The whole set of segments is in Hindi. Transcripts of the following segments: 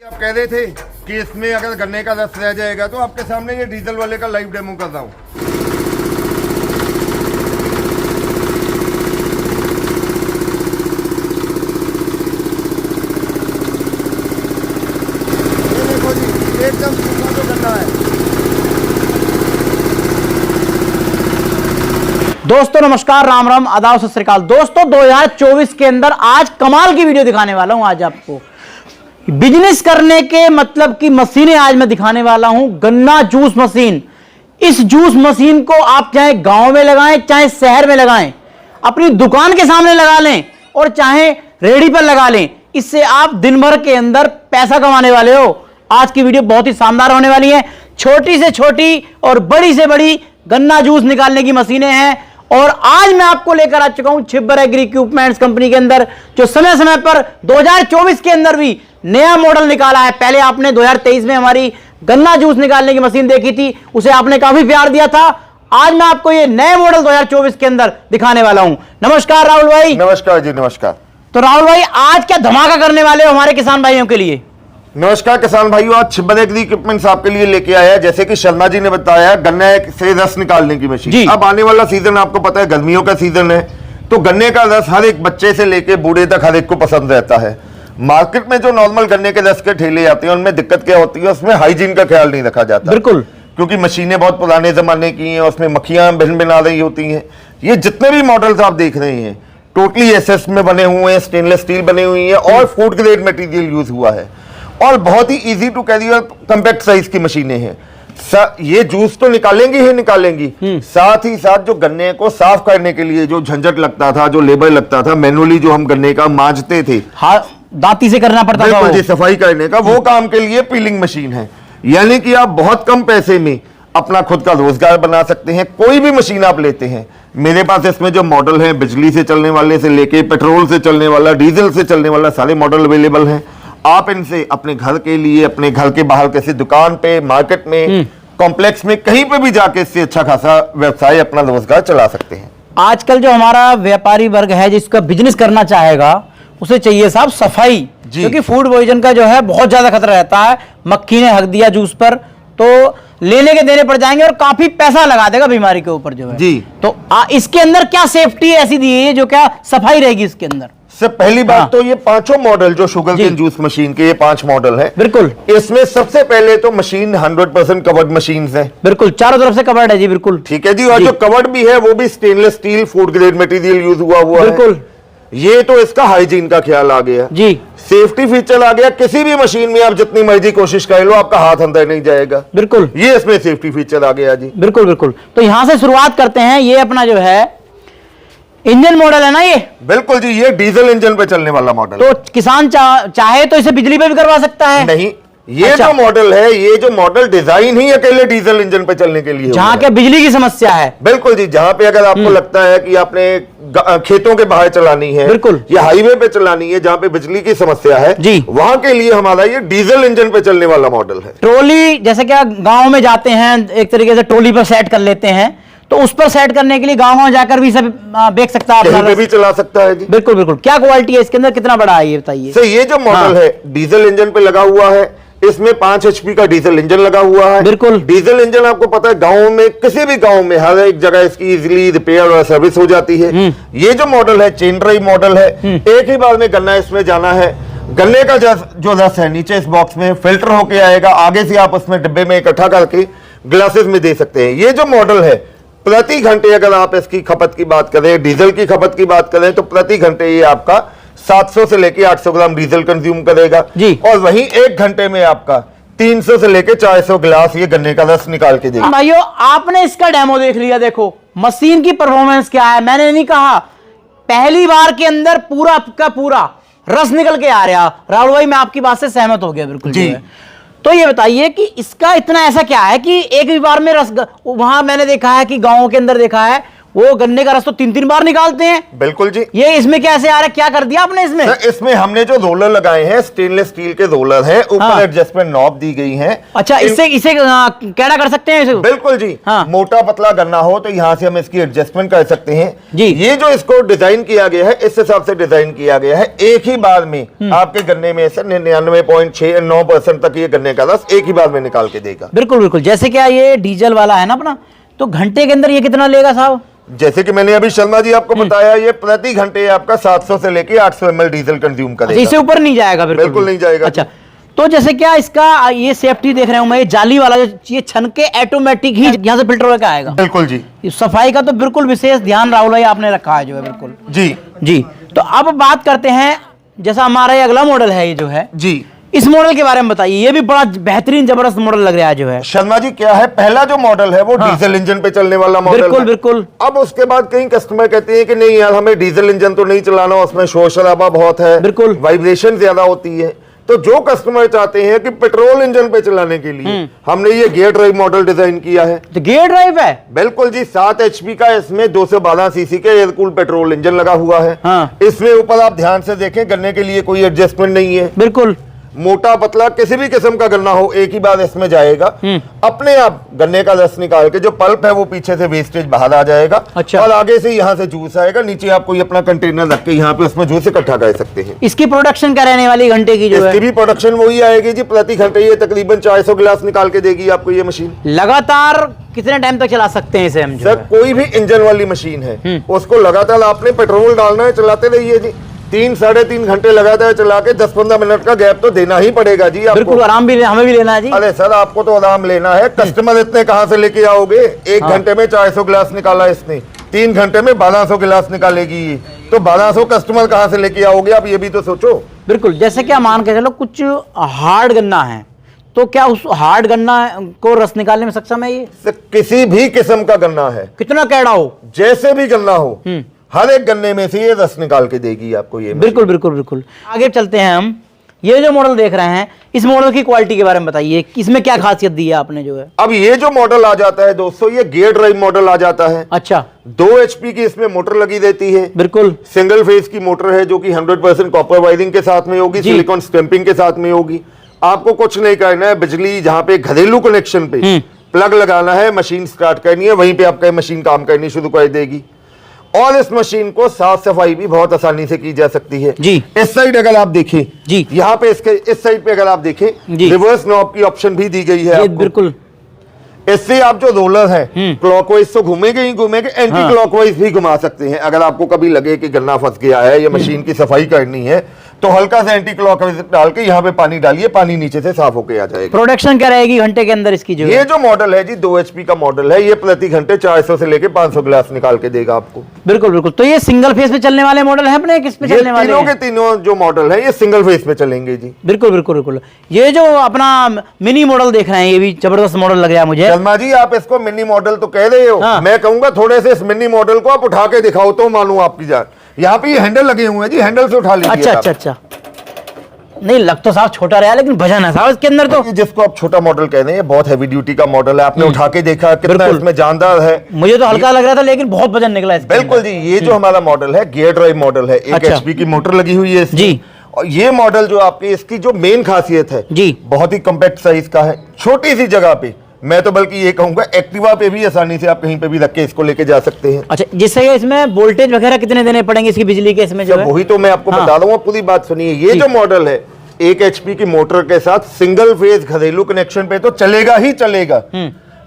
आप कह रहे थे कि इसमें अगर गन्ने का रस रह जाएगा तो आपके सामने ये डीजल वाले का लाइव डेमो कर रहा हूँ। ये देखो जी, एकदम सूखा जो गन्ना है। दोस्तों नमस्कार, राम राम, आदाब, सत श्री अकाल। दोस्तों 2024 के अंदर आज कमाल की वीडियो दिखाने वाला हूं। आज आपको बिजनेस करने के मतलब की मशीनें आज मैं दिखाने वाला हूं। गन्ना जूस मशीन। इस जूस मशीन को आप चाहे गांव में लगाएं चाहे शहर में लगाएं, अपनी दुकान के सामने लगा लें और चाहे रेडी पर लगा लें, इससे आप दिन भर के अंदर पैसा कमाने वाले हो। आज की वीडियो बहुत ही शानदार होने वाली है। छोटी से छोटी और बड़ी से बड़ी गन्ना जूस निकालने की मशीनें हैं और आज मैं आपको लेकर आ चुका हूं छिब्बर एग्री इक्विपमेंट्स कंपनी के अंदर, जो समय समय पर 2024 के अंदर भी नया मॉडल निकाला है। पहले आपने 2023 में हमारी गन्ना जूस निकालने की मशीन देखी थी, उसे आपने काफी प्यार दिया था। आज मैं आपको ये नए मॉडल 2024 के अंदर दिखाने वाला हूं। नमस्कार राहुल भाई। नमस्कार जी, नमस्कार। तो राहुल भाई आज क्या धमाका करने वाले हो हमारे किसान भाइयों के लिए? नमस्कार किसान भाइयों, आज छिब्बर एग्री इक्विपमेंट्स आपके लिए लेके आया है। जैसे कि शर्मा जी ने बताया, गन्ने से रस निकालने की मशीन। अब आने वाला सीजन आपको पता है गर्मियों का सीजन है, तो गन्ने का रस हर एक बच्चे से लेके बूढ़े तक हर एक को पसंद रहता है। मार्केट में जो नॉर्मल गन्ने के रस के ठेले आते हैं उनमें दिक्कत क्या होती है, उसमें हाइजीन का ख्याल नहीं रखा जाता। बिल्कुल, क्योंकि मशीनें बहुत पुराने जमाने की हैं, उसमें मक्खियां भिन भिन आ रही होती हैं। ये जितने भी मॉडल्स आप देख रहे हैं टोटली एसएस में बने हुए हैं, स्टेनलेस स्टील बनी हुई है और फूड ग्रेड मटेरियल यूज हुआ है और बहुत ही इजी टू कैरी और कम्पैक्ट साइज की मशीनें हैं। ये जूस तो निकालेंगी ही निकालेंगी, साथ ही साथ जो गन्ने को साफ करने के लिए जो झंझट लगता था, जो लेबर लगता था, मैनुअली जो हम गन्ने का मांजते थे, दांती से करना पड़ता था जी सफाई करने का, वो काम के लिए पीलिंग मशीन है। यानी कि आप बहुत कम पैसे में अपना खुद का रोजगार बना सकते हैं। कोई भी मशीन आप लेते हैं, मेरे पास इसमें जो मॉडल है बिजली से चलने वाले से लेके पेट्रोल से चलने वाला, डीजल से चलने वाला, सारे मॉडल अवेलेबल हैं। आप इनसे अपने घर के लिए, अपने घर के बाहर किसी दुकान पे, मार्केट में, कॉम्प्लेक्स में, कहीं पे भी जाके इससे अच्छा खासा व्यवसाय, अपना रोजगार चला सकते हैं। आजकल जो हमारा व्यापारी वर्ग है जिसका बिजनेस करना चाहेगा, उसे चाहिए साहब सफाई, क्योंकि फूड पॉइजन का जो है बहुत ज्यादा खतरा रहता है। मक्खी ने हक दिया जूस पर तो लेने के देने पड़ जाएंगे और काफी पैसा लगा देगा बीमारी के ऊपर जो है जी। तो इसके अंदर क्या सेफ्टी ऐसी दी है जो क्या सफाई रहेगी इसके अंदर? से पहली बात तो ये पांचों मॉडल जो शुगर केन जूस मशीन के, ये 5 मॉडल है। बिल्कुल, इसमें सबसे पहले तो मशीन 100% कवर्ड मशीन है। बिल्कुल, चारों तरफ से कवर्ड है जी। बिल्कुल ठीक है जी। और जो कवर्ड भी है वो भी stainless steel food grade material use हुआ है। बिल्कुल, ये तो इसका हाइजीन का ख्याल आ गया जी। सेफ्टी फीचर आ गया। किसी भी मशीन में आप जितनी मर्जी कोशिश कर लो, आपका हाथ अंदर नहीं जाएगा। बिल्कुल, ये इसमें सेफ्टी फीचर आ गया जी। बिल्कुल बिल्कुल। तो यहां से शुरुआत करते हैं। ये अपना जो है इंजन मॉडल है ना ये? बिल्कुल जी, ये डीजल इंजन पे चलने वाला मॉडल। तो किसान चाहे तो इसे बिजली पे भी करवा सकता है? नहीं, ये जो मॉडल है, ये जो मॉडल डिजाइन ही अकेले डीजल इंजन पे चलने के लिए, जहां क्या बिजली की समस्या है। बिल्कुल जी, जहां पे अगर आपको लगता है कि आपने खेतों के बाहर चलानी है, बिल्कुल, या हाईवे पे चलानी है जहां पे बिजली की समस्या है जी, वहां के लिए हमारा ये डीजल इंजन पे चलने वाला मॉडल है। ट्रॉली जैसे क्या गांव में जाते हैं, एक तरीके से ट्रॉली पर सेट कर लेते हैं, तो उस पर सेट करने के लिए गांव जाकर भी सब बेच सकता है, कहीं पे भी चला सकता है जी। बिल्कुल बिल्कुल। क्या क्वालिटी है इसके अंदर, कितना बड़ा है ये बताइए? सर, ये जो मॉडल है डीजल इंजन पे लगा हुआ है, इसमें 5 HP का डीजल इंजन लगा हुआ है। बिल्कुल, डीजल इंजन आपको पता है गांव में, किसी भी गांव में हर एक जगह इसकी इजीली रिपेयर और सर्विस हो जाती है। ये जो मॉडल है चेन ड्राइव मॉडल है। एक ही बार में गन्ना इसमें जाना है। गन्ने का जो रस है नीचे इस बॉक्स में फिल्टर होके आएगा, आगे से आप उसमें डिब्बे में इकट्ठा करके ग्लासेस में दे सकते हैं। ये जो मॉडल है प्रति घंटे, अगर आप इसकी खपत की बात करें, डीजल की खपत की बात करें, तो प्रति घंटे ये आपका 700 से लेके 800 ग्राम डीजल कंज्यूम करेगा जी। और वहीं 1 घंटे में आपका 300 से लेके 400 गिलास ये गन्ने का रस निकाल के देगा। भाइयों, आपने इसका डेमो देख लिया, देखो मशीन की परफॉर्मेंस क्या है। मैंने नहीं कहा, पहली बार के अंदर पूरा का पूरा रस निकल के आ रहा। राहुल भाई, मैं आपकी बात से सहमत हो गया बिल्कुल जी। तो ये बताइए कि इसका इतना ऐसा क्या है कि एक ही बार में रस, वहां मैंने देखा है कि गांवों के अंदर देखा है वो गन्ने का रस तो 3-3 बार निकालते हैं। बिल्कुल जी। ये इसमें कैसे आ रहा है, क्या कर दिया आपने इसमें? सर इसमें हमने जो रोलर लगाए हैं स्टेनलेस स्टील के रोलर हैं, ऊपर एडजस्टमेंट नॉब दी गई है। अच्छा, इसे कैड़ा कर सकते हैं इसे? बिल्कुल जी। हाँ। मोटा पतला गन्ना हो तो यहाँ से हम इसकी एडजस्टमेंट कर सकते हैं जी। ये जो इसको डिजाइन किया गया है इस हिसाब से डिजाइन किया गया है, एक ही बार में आपके गन्ने में से 99.69% तक ये गन्ने का रस एक ही बार में निकाल के देगा। बिल्कुल बिल्कुल। जैसे क्या ये डीजल वाला है ना अपना, तो घंटे के अंदर ये कितना लेगा साहब? जैसे कि मैंने अभी शर्मा जी आपको बताया, ये प्रति घंटे आपका 700 से लेके 800 ml डीजल कंज्यूम करेगा। इससे ऊपर नहीं जाएगा? बिल्कुल नहीं जाएगा। अच्छा, तो जैसे क्या इसका ये सेफ्टी देख रहे हूं मैं, ये जाली वाला जो ये छन के ऑटोमेटिक ही यहाँ से फिल्टर होकर आएगा। बिल्कुल जी। सफाई का तो बिल्कुल विशेष ध्यान राहुल भाई आपने रखा है जो है। बिल्कुल जी जी। तो अब बात करते हैं, जैसा हमारा ये अगला मॉडल है ये जो है जी, इस मॉडल के बारे में बताइए। ये भी बड़ा बेहतरीन जबरदस्त मॉडल लग रहा है जो है। शर्मा जी क्या है, पहला जो मॉडल है वो डीजल इंजन पे चलने वाला मॉडल है। बिल्कुल बिल्कुल। अब उसके बाद कई कस्टमर कहते हैं कि नहीं यार हमें डीजल इंजन तो नहीं चलाना, उसमें शोर शराबा बहुत है, बिल्कुल वाइब्रेशन ज्यादा होती है। तो जो कस्टमर चाहते हैं कि पेट्रोल इंजन पे चलाने के लिए हमने ये गियर ड्राइव मॉडल डिजाइन किया है। तो गियर ड्राइव है? बिल्कुल जी। 7 HP का इसमें 212 सीसी के एयर कूल पेट्रोल इंजन लगा हुआ है। हाँ। इसमें ऊपर आप ध्यान से देखें गन्ने के लिए कोई एडजस्टमेंट नहीं है। बिल्कुल। मोटा पतला किसी भी किस्म का गन्ना हो एक ही बार इसमें जाएगा, अपने आप गन्ने का रस निकाल के जो पल्प है वो पीछे से वेस्टेज बाहर आ जाएगा। अच्छा। और आगे से यहाँ से जूस आएगा, नीचे आप कोई अपना कंटेनर रख के यहाँ पे उसमें जूस इकट्ठा कर सकते हैं। इसकी प्रोडक्शन क्या रहने वाली घंटे की जो है? इसकी भी प्रोडक्शन वही आएगी जी, प्रति घंटे ये तकरीबन 400 गिलास निकाल के देगी आपको ये मशीन। लगातार कितने टाइम तक चला सकते हैं इसे हम जो सर है? कोई भी इंजन वाली मशीन है उसको लगातार आपने पेट्रोल डालना है, चलाते रहिए जी। 3-3.5 घंटे लगातार चला के 10-15 मिनट का गैप तो देना ही पड़ेगा जी आपको। बिल्कुल, आराम भी हमें भी लेना है जी। अरे सर आपको तो आराम लेना है, कस्टमर इतने कहां से लेके आओगे? 1 घंटे में 400 गिलास निकाला इसने, 3 घंटे में 1200 गिलास निकालेगी ये, तो 1200 कस्टमर कहां से लेके आओगे आप, ये भी तो सोचो। बिल्कुल। जैसे क्या मान के चलो कुछ हार्ड गन्ना है, तो क्या उस हार्ड गन्ना को रस निकालने में सक्षम है ये? किसी भी किस्म का गन्ना है, कितना कैड़ा हो, जैसे भी गन्ना हो, हर एक गन्ने में से ये रस निकाल के देगी आपको ये। बिल्कुल बिल्कुल बिल्कुल। आगे चलते हैं हम, ये जो मॉडल देख रहे हैं इस मॉडल की क्वालिटी के बारे में बताइए, इसमें क्या खासियत दी है आपने जो है? अब ये जो मॉडल आ जाता है दोस्तों, ये गियर ड्राइव मॉडल आ जाता है। अच्छा। 2 HP की इसमें मोटर लगी रहती है। बिल्कुल। सिंगल फेज की मोटर है जो कि 100% कॉपर वायरिंग के साथ में होगी, सिलिकॉन स्टैंपिंग के साथ में होगी। आपको कुछ नहीं करना है, बिजली जहां पे घरेलू कनेक्शन पे प्लग लगाना है, मशीन स्टार्ट करनी है, वहीं पे आपका मशीन काम करनी शुरू कर देगी। और इस मशीन को साफ सफाई भी बहुत आसानी से की जा सकती है जी। इस साइड अगर आप देखें जी, यहाँ पे इसके इस साइड पे अगर आप देखें रिवर्स नॉब की ऑप्शन भी दी गई है आपको। बिल्कुल। इससे आप जो रोलर है क्लॉकवाइज तो घूमेंगे ही घूमेंगे, एंटी क्लॉकवाइज भी घुमा सकते हैं। अगर आपको कभी लगे कि गन्ना फंस गया है या मशीन की सफाई करनी है तो हल्का सा एंटी क्लॉकवाइज डाल के यहाँ पे पानी डालिए, पानी नीचे से साफ होके आ जाएगा। प्रोडक्शन क्या रहेगी घंटे के अंदर इसकी जो ये जो मॉडल है जी 2 HP का मॉडल है, ये प्रति घंटे 400 से लेके 500 गिलास निकाल के देगा आपको। बिल्कुल बिल्कुल। तो ये सिंगल फेस पे चलने वाले मॉडल है अपने, किस पे चलने वाले तीनों के तीनों जो मॉडल है ये सिंगल फेस पे चलेंगे जी। बिल्कुल बिल्कुल बिल्कुल। ये जो अपना मिनी मॉडल देख रहे हैं ये भी जबरदस्त मॉडल लग रहा है मुझे। शर्मा जी आप इसको मिनी मॉडल तो कह रहे हो, मैं कहूंगा थोड़े से इस मिनी मॉडल को आप उठा के दिखाओ तो मानूं आपकी जान। यहाँ पे ये हैंडल लगे हुए हैं जी, हैंडल से उठा लीजिए। अच्छा अच्छा अच्छा। नहीं लग तो साहब छोटा रहा लेकिन वजन है साहब इसके अंदर। तो जिसको आप छोटा मॉडल कह रहे हैं बहुत हैवी ड्यूटी का मॉडल है, आपने उठा के देखा कितना इसमें जानदार है। मुझे तो हल्का लग रहा था लेकिन बहुत वजन निकला इसके। बिल्कुल जी। ये जो हमारा मॉडल है गियर ड्राइव मॉडल है, 1 HP की मोटर लगी हुई है जी। और ये मॉडल जो आपकी इसकी जो मेन खासियत है जी, बहुत ही कॉम्पैक्ट साइज का है, छोटी सी जगह पे, मैं तो बल्कि ये कहूंगा एक्टिवा पे भी आसानी से आप कहीं पे भी रख के इसको लेके जा सकते हैं। अच्छा, जिससे इसमें वोल्टेज वगैरह कितने देने पड़ेंगे इसकी बिजली के इसमें जो है? वही तो मैं आपको बता रहा हूँ, पूरी बात सुनिए। ये जो मॉडल है 1 HP की मोटर के साथ सिंगल फेज घरेलू कनेक्शन पे तो चलेगा ही चलेगा।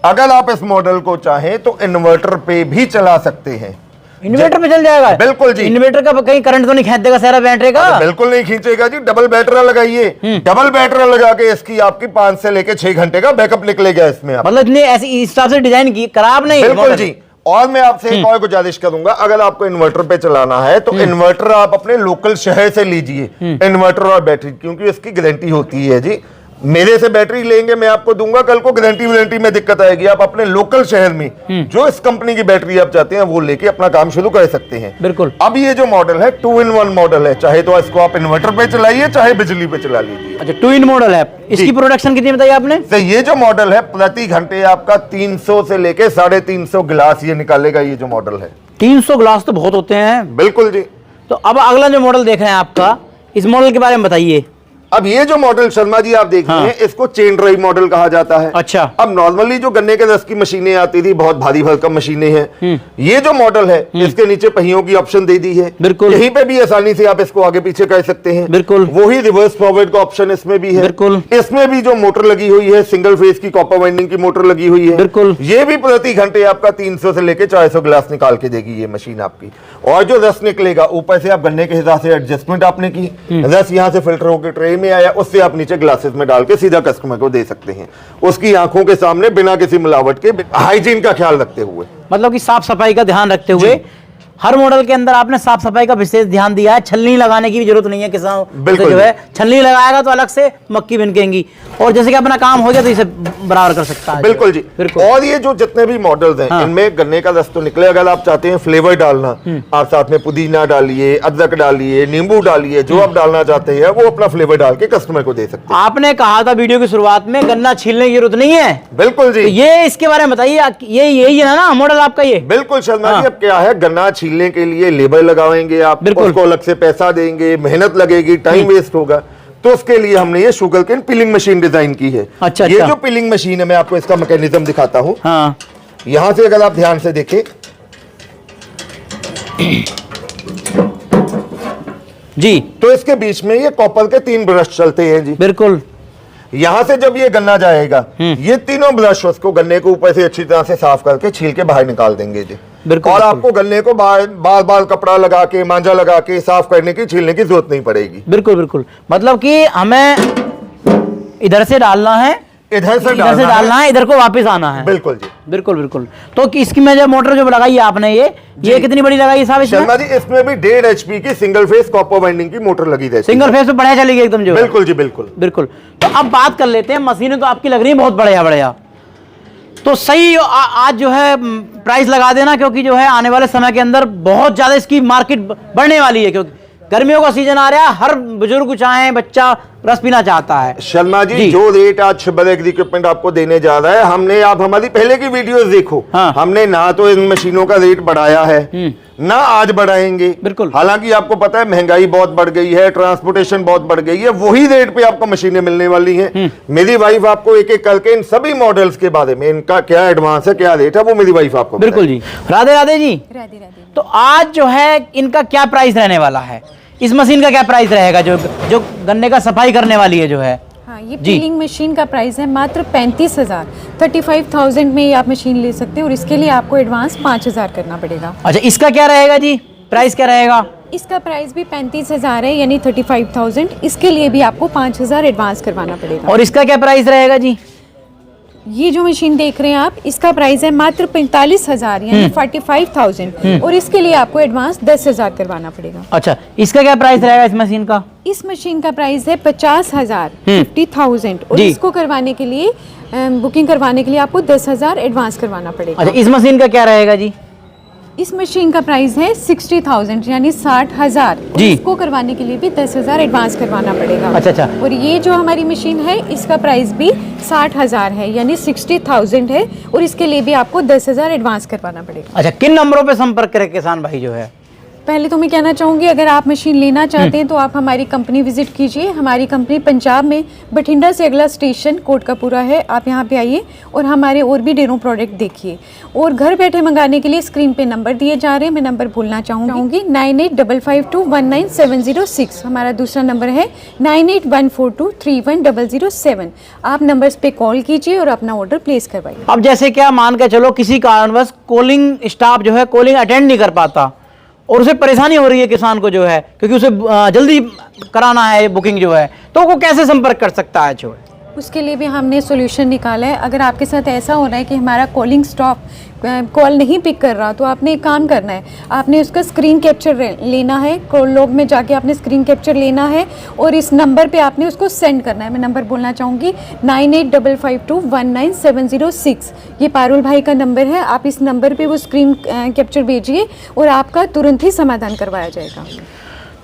अगर आप इस मॉडल को चाहें तो इन्वर्टर पे भी चला सकते हैं। इन्वर्टर पे चल जाएगा? बिल्कुल जी। इन्वर्टर का कहीं करंट तो नहीं खींच देगा सारा बैटरी का? बिल्कुल नहीं खींचेगा जी। डबल बैटरी लगाइए, डबल बैटरी लगा के इसकी आपकी 5 से लेके 6 घंटे का बैकअप निकलेगा इसमें। मतलब इतने ऐसी इस हिसाब से डिजाइन की खराब नहीं। बिल्कुल जी। और मैं आपसे एक और गुजारिश करूंगा, अगर आपको इन्वर्टर पे चलाना है तो इन्वर्टर आप अपने लोकल शहर से लीजिए, इन्वर्टर और बैटरी, क्योंकि इसकी गारंटी होती है जी मेरे से बैटरी लेंगे, मैं आपको दूंगा, कल को गारंटी वारंटी में दिक्कत आएगी, आप अपने लोकल शहर में जो इस कंपनी की बैटरी आप चाहते हैं वो लेके अपना काम शुरू कर सकते हैं। बिल्कुल। अब ये जो मॉडल है 2-in-1 मॉडल है, चाहे तो इसको आप इन्वर्टर पे चलाइए चाहे बिजली पे चला लीजिए। अच्छा, 2 in मॉडल है। इसकी प्रोडक्शन कितनी बताई आपने? तो ये जो मॉडल है प्रति घंटे आपका 300 से लेके 350 गिलास ये निकालेगा। ये जो मॉडल है 300 ग्लास तो बहुत होते हैं। बिल्कुल जी। तो अब अगला जो मॉडल देख रहे हैं आपका, इस मॉडल के बारे में बताइए। अब ये जो मॉडल शर्मा जी आप देख रहे हैं इसको चेन ड्राइव मॉडल कहा जाता है। अच्छा। अब नॉर्मली जो गन्ने के रस की मशीनें आती थी बहुत भारी भरकम मशीनें हैं, ये जो मॉडल है इसके नीचे पहियों की ऑप्शन दे दी है। बिल्कुल। यहीं पे भी आसानी से आप इसको आगे पीछे कर सकते हैं। बिल्कुल। वही रिवर्स फॉरवर्ड का ऑप्शन इसमें भी है। बिल्कुल। इसमें भी जो मोटर लगी हुई है सिंगल फेज की कॉपर वाइंडिंग की मोटर लगी हुई है। बिल्कुल। ये भी प्रति घंटे आपका 300 से लेके 400 गिलास निकाल के देगी ये मशीन आपकी। और जो रस निकलेगा ऊपर से आप गन्ने के हिसाब से एडजस्टमेंट आपने की, रस यहाँ से फिल्टर होकर ट्रे में आया, उससे आप नीचे ग्लासेस में डाल के सीधा कस्टमर को दे सकते हैं, उसकी आंखों के सामने बिना किसी मिलावट के, हाइजीन का ख्याल रखते हुए। मतलब कि साफ सफाई का ध्यान रखते हुए हर मॉडल के अंदर आपने साफ सफाई का विशेष ध्यान दिया है। छलनी लगाने की भी जरूरत नहीं है किसान को, जो है छलनी लगाएगा तो अलग से मक्की बिनकेंगी, और जैसे कि अपना काम हो गया तो इसे बराबर कर सकता है। बिल्कुल जी। और ये जो जितने भी मॉडल्स हैं इनमें गन्ने का रस तो निकले, अगर आप चाहते हैं फ्लेवर डालना, आप साथ में पुदीना डालिए, अदरक डालिए, नींबू डालिए, जो आप डालना चाहते हैं वो अपना फ्लेवर डाल के कस्टमर को दे सकते हैं। आपने कहा था वीडियो की शुरुआत में गन्ना छीलने की जरूरत नहीं है। बिल्कुल जी। तो ये इसके बारे में बताइए, ये यही है ना मॉडल आपका? ये बिल्कुल शर्मा जी। अब क्या है, गन्ना छीलने के लिए लेबर लगाएंगे आप, उसको अलग से पैसा देंगे, मेहनत लगेगी, टाइम वेस्ट होगा, तो उसके लिए हमने ये शुगर केन पिलिंग मशीन डिजाइन की है। अच्छा। ये जो पिलिंग मशीन है मैं आपको इसका मैकेनिज्म दिखाता हूँ। हाँ। यहां से अगर आप ध्यान से देखें जी, तो इसके बीच में ये कॉपर के 3 ब्रश चलते हैं जी। बिल्कुल। यहां से जब ये गन्ना जाएगा ये तीनों ब्रश उसको गन्ने को ऊपर से अच्छी तरह से साफ करके छील के बाहर निकाल देंगे जी। बिल्कुल। और आपको गन्ने को बार बार कपड़ा लगा के, मांझा लगा के साफ करने की, छीलने की जरूरत नहीं पड़ेगी। बिल्कुल बिल्कुल। मतलब कि हमें इधर से डालना है, इधर से डालना है, इधर को वापस आना है। बिल्कुल जी। बिल्कुल बिल्कुल। तो इसकी में जो मोटर जो लगाई है आपने, ये कितनी बड़ी लगाई है साहब इसमें? शर्मा जी इसमें भी 1.5 HP की सिंगल फेस कॉपर वाइंडिंग की मोटर लगी रहती है। सिंगल फेस पे बढ़िया चलेगी एकदम जो। बिल्कुल जी बिल्कुल। बिल्कुल। तो अब बात कर लेते हैं, मशीनें तो आपकी लग रही है बहुत बढ़िया बढ़िया, तो सही आज जो है प्राइस लगा देना, क्योंकि जो है आने वाले समय के अंदर बहुत ज्यादा इसकी मार्केट बढ़ने वाली है, क्योंकि गर्मियों का सीजन आ रहा है, हर बुजुर्ग चाहे बच्चा रस पीना चाहता है। शर्मा जी जो रेट आज बड़े इक्विपमेंट आपको देने जा रहा है, हमने, आप हमारी पहले की वीडियोस देखो, हमने ना तो इन मशीनों का रेट बढ़ाया है ना आज बढ़ाएंगे। बिल्कुल। हालांकि आपको पता है महंगाई बहुत बढ़ गई है, ट्रांसपोर्टेशन बहुत बढ़ गई है, वही रेट पे आपको मशीनें मिलने वाली हैं। मेरी वाइफ आपको एक एक करके इन सभी मॉडल्स के बारे में, इनका क्या एडवांस है, क्या रेट है, वो मेरी वाइफ आपको बिल्कुल जी। राधे राधे जी। राधे राधे। तो आज जो है इनका क्या प्राइस रहने वाला है, इस मशीन का क्या प्राइस रहेगा जो गन्ने का सफाई करने वाली है जो है? हाँ, ये पीलिंग मशीन का प्राइस है मात्र 35,000, 35,000 में ये आप मशीन ले सकते हैं, और इसके लिए आपको एडवांस 5,000 करना पड़ेगा। अच्छा, इसका क्या रहेगा जी, प्राइस क्या रहेगा? इसका प्राइस भी 35,000 है, यानी 35,000। इसके लिए भी आपको 5,000 एडवांस करवाना पड़ेगा। और इसका क्या प्राइस रहेगा जी? ये जो मशीन देख रहे हैं आप, इसका प्राइस है मात्र 45,000 यानी 45,000, और इसके लिए आपको एडवांस 10,000 करवाना पड़ेगा। अच्छा, इसका क्या प्राइस रहेगा इस मशीन का? इस मशीन का प्राइस है 50,000, 50,000, और इसको करवाने के लिए, बुकिंग करवाने के लिए आपको 10,000 एडवांस करवाना पड़ेगा। अच्छा, इस मशीन का क्या रहेगा जी? इस मशीन का प्राइस है 60,000 यानी 60,000, इसको करवाने के लिए भी 10,000 एडवांस करवाना पड़ेगा। अच्छा। और ये जो हमारी मशीन है इसका प्राइस भी 60,000 है, यानी 60,000 है, और इसके लिए भी आपको 10,000 एडवांस करवाना पड़ेगा। अच्छा, किन नंबरों पे संपर्क करें किसान भाई जो है? पहले तो मैं कहना चाहूँगी, अगर आप मशीन लेना चाहते हैं तो आप हमारी कंपनी विजिट कीजिए। हमारी कंपनी पंजाब में बठिंडा से अगला स्टेशन कोटकपुरा है, आप यहाँ पे आइए और हमारे और भी ढेरों प्रोडक्ट देखिए। और घर बैठे मंगाने के लिए स्क्रीन पे नंबर दिए जा रहे हैं, मैं नंबर भूलना चाहूँगी 9855219706। हमारा दूसरा नंबर है 9814231007। आप नंबर्स पे कॉल कीजिए और अपना ऑर्डर प्लेस करवाइए। अब जैसे क्या मान के चलो किसी कारणवश कॉलिंग स्टाफ जो है कॉलिंग अटेंड नहीं कर पाता और उसे परेशानी हो रही है किसान को जो है, क्योंकि उसे जल्दी कराना है बुकिंग जो है, तो वो कैसे संपर्क कर सकता है जो है? उसके लिए भी हमने सोल्यूशन निकाला है। अगर आपके साथ ऐसा हो रहा है कि हमारा कॉलिंग स्टॉप कॉल नहीं पिक कर रहा, तो आपने एक काम करना है, आपने उसका स्क्रीन कैप्चर लेना है, कॉल लॉग में जाके आपने स्क्रीन कैप्चर लेना है और इस नंबर पे आपने उसको सेंड करना है। मैं नंबर बोलना चाहूँगी 9855219706। ये पारुल भाई का नंबर है। आप इस नंबर पे वो स्क्रीन कैप्चर भेजिए और आपका तुरंत ही समाधान करवाया जाएगा।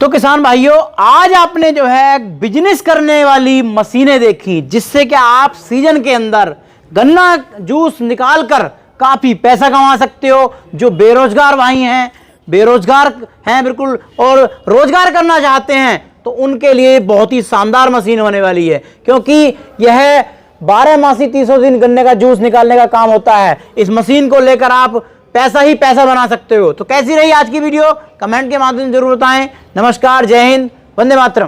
तो किसान भाइयों, आज आपने जो है बिजनेस करने वाली मशीनें देखी, जिससे कि आप सीजन के अंदर गन्ना जूस निकाल कर काफी पैसा कमा सकते हो। जो बेरोजगार भाई हैं, बेरोजगार हैं बिल्कुल, और रोजगार करना चाहते हैं, तो उनके लिए बहुत ही शानदार मशीन होने वाली है, क्योंकि यह 12 मासी 300 दिन गन्ने का जूस निकालने का काम होता है। इस मशीन को लेकर आप पैसा ही पैसा बना सकते हो। तो कैसी रही आज की वीडियो, कमेंट के माध्यम से जरूर बताएं। नमस्कार, जय हिंद, वंदे मातरम।